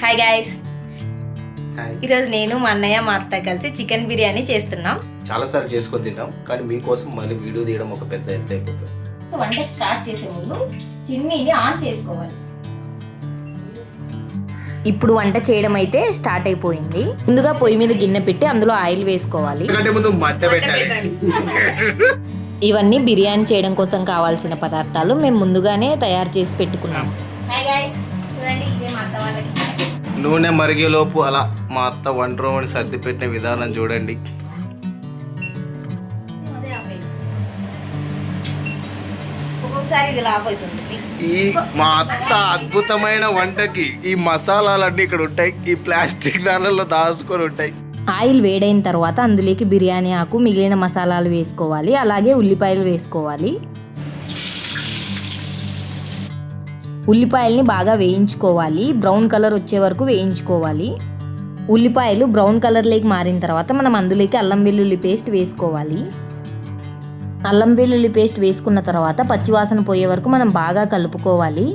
Hi guys, hi. ఈరోజు నేను మా అన్నయ్య మా అత్త కలిసి చికెన్ బిర్యానీ చేస్తున్నాం. చాలాసార్లు చేసుకొని తింటాం, కానీ మీకోసం మళ్ళీ వీడియో తీయడం ఒక పెద్ద ఎత్తు అయిపోతుంది. వంట స్టార్ట్ చేసే ముందు చిమ్నీని ఆన్ చేసుకోవాలి. ఇప్పుడు వంట చేయడం అయితే స్టార్ట్ అయిపోయింది. ముందుగా పొయ్యి మీద గిన్నె పెట్టి అందులో ఆయిల్ వేసుకోవాలి. ఎందుకంటే ముందు మట్ట పెట్టాలి. ఇవన్నీ బిర్యానీ చేయడం కోసం కావాల్సిన పదార్థాలు మేము ముందుగానే తయారు చేసి పెట్టుకున్నాం. నూనె మరిగేలోపు అలా మా అత్త వంట రూమ్ సర్ది పెట్టిన విధానం చూడండి. ఈ మా అత్త అద్భుతమైన వంటకి ఈ మసాలాలన్నీ ఇక్కడ ఉంటాయి, ఈ ప్లాస్టిక్ దానిలో దాచుకొని ఉంటాయి. ఆయిల్ వేడైన తర్వాత అందులోకి బిర్యానీ ఆకు, మిగిలిన మసాలాలు వేసుకోవాలి. అలాగే ఉల్లిపాయలు వేసుకోవాలి. ఉల్లిపాయల్ని బాగా వేయించుకోవాలి. బ్రౌన్ కలర్ వచ్చే వరకు వేయించుకోవాలి. ఉల్లిపాయలు బ్రౌన్ కలర్లోకి మారిన తర్వాత మనం అందులోకి అల్లం వెల్లుల్లి పేస్ట్ వేసుకోవాలి. అల్లం వెల్లుల్లి పేస్ట్ వేసుకున్న తర్వాత పచ్చివాసన పోయే వరకు మనం బాగా కలుపుకోవాలి.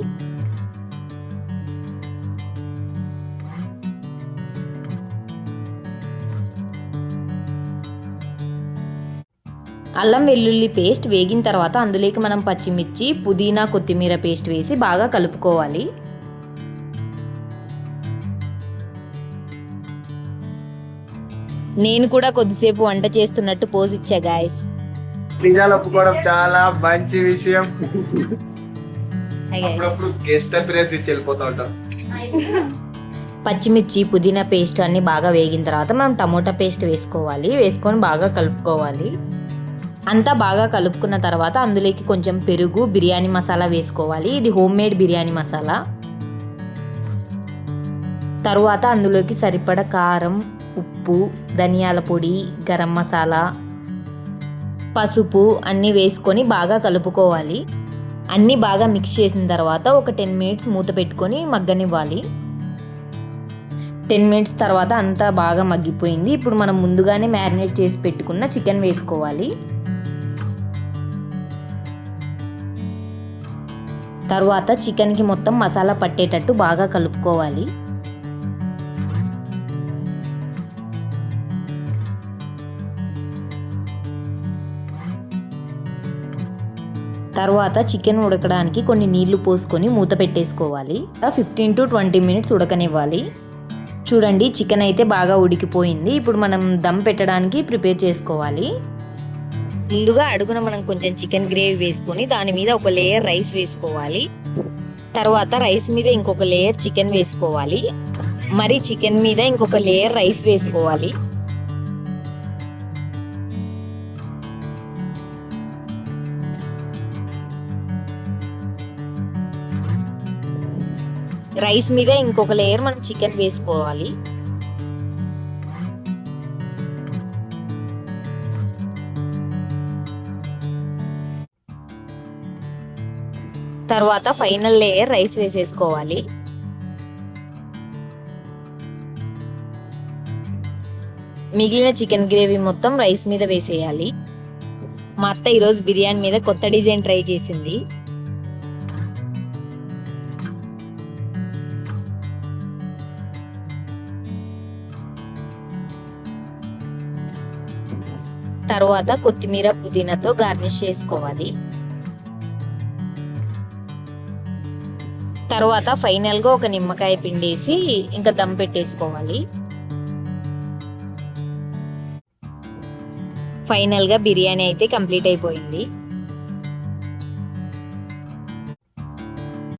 అల్లం వెల్లుల్లి పేస్ట్ వేగిన తర్వాత అందులోకి మనం పచ్చిమిర్చి, పుదీనా, కొత్తిమీర పేస్ట్ వేసి బాగా కలుపుకోవాలి. నేను కూడా కొద్దిసేపు వంట చేస్తున్నట్టు పోజ్ ఇచ్చా గాయస్. నిజాలు ఒప్పుకోవడం చాలా మంచి విషయం. అప్పుడప్పుడు గెస్ట్ అపిరెన్స్ ఇచ్చి వెళ్ళిపోతా ఉంటాం. పచ్చిమిర్చి, పుదీనా పేస్ట్ అన్ని బాగా వేగిన తర్వాత మనం టమోటా పేస్ట్ వేసుకోవాలి. వేసుకొని బాగా కలుపుకోవాలి. అంతా బాగా కలుపుకున్న తర్వాత అందులోకి కొంచెం పెరుగు, బిర్యానీ మసాలా వేసుకోవాలి. ఇది హోమ్ మేడ్ బిర్యానీ మసాలా. తరువాత అందులోకి సరిపడ కారం, ఉప్పు, ధనియాల పొడి, గరం మసాలా, పసుపు అన్నీ వేసుకొని బాగా కలుపుకోవాలి. అన్నీ బాగా మిక్స్ చేసిన తర్వాత ఒక 10 మినిట్స్ మూత పెట్టుకొని మగ్గనివ్వాలి. 10 మినిట్స్ తర్వాత అంతా బాగా మగ్గిపోయింది. ఇప్పుడు మనం ముందుగానే మ్యారినేట్ చేసి పెట్టుకున్న చికెన్ వేసుకోవాలి. తర్వాత చికెన్కి మొత్తం మసాలా పట్టేటట్టు బాగా కలుపుకోవాలి. తర్వాత చికెన్ ఉడకడానికి కొన్ని నీళ్లు పోసుకొని మూత పెట్టేసుకోవాలి. 15 to 20 మినిట్స్ ఉడకనివ్వాలి. చూడండి, చికెన్ అయితే బాగా ఉడికిపోయింది. ఇప్పుడు మనం దమ్ పెట్టడానికి ప్రిపేర్ చేసుకోవాలి. ముందుగా అడుగున మనం కొంచెం చికెన్ గ్రేవీ వేసుకొని దాని మీద ఒక లేయర్ రైస్ వేసుకోవాలి. తర్వాత రైస్ మీద ఇంకొక లేయర్ చికెన్ వేసుకోవాలి. మరి చికెన్ మీద ఇంకొక లేయర్ రైస్ వేసుకోవాలి. రైస్ మీద ఇంకొక లేయర్ మనం చికెన్ వేసుకోవాలి. తర్వాత ఫైనల్ లేయర్ రైస్ వేసేసుకోవాలి. మిగిలిన చికెన్ గ్రేవీ మొత్తం రైస్ మీద వేసేయాలి. మా అత్త ఈరోజు బిర్యానీ మీద కొత్త డిజైన్ ట్రై చేసింది. తర్వాత కొత్తిమీర, పుదీనాతో గార్నిష్ చేసుకోవాలి. తర్వాత ఫైనల్గా ఒక నిమ్మకాయ పిండేసి ఇంకా దమ్ పెట్టేసుకోవాలి. ఫైనల్గా బిర్యానీ అయితే కంప్లీట్ అయిపోయింది.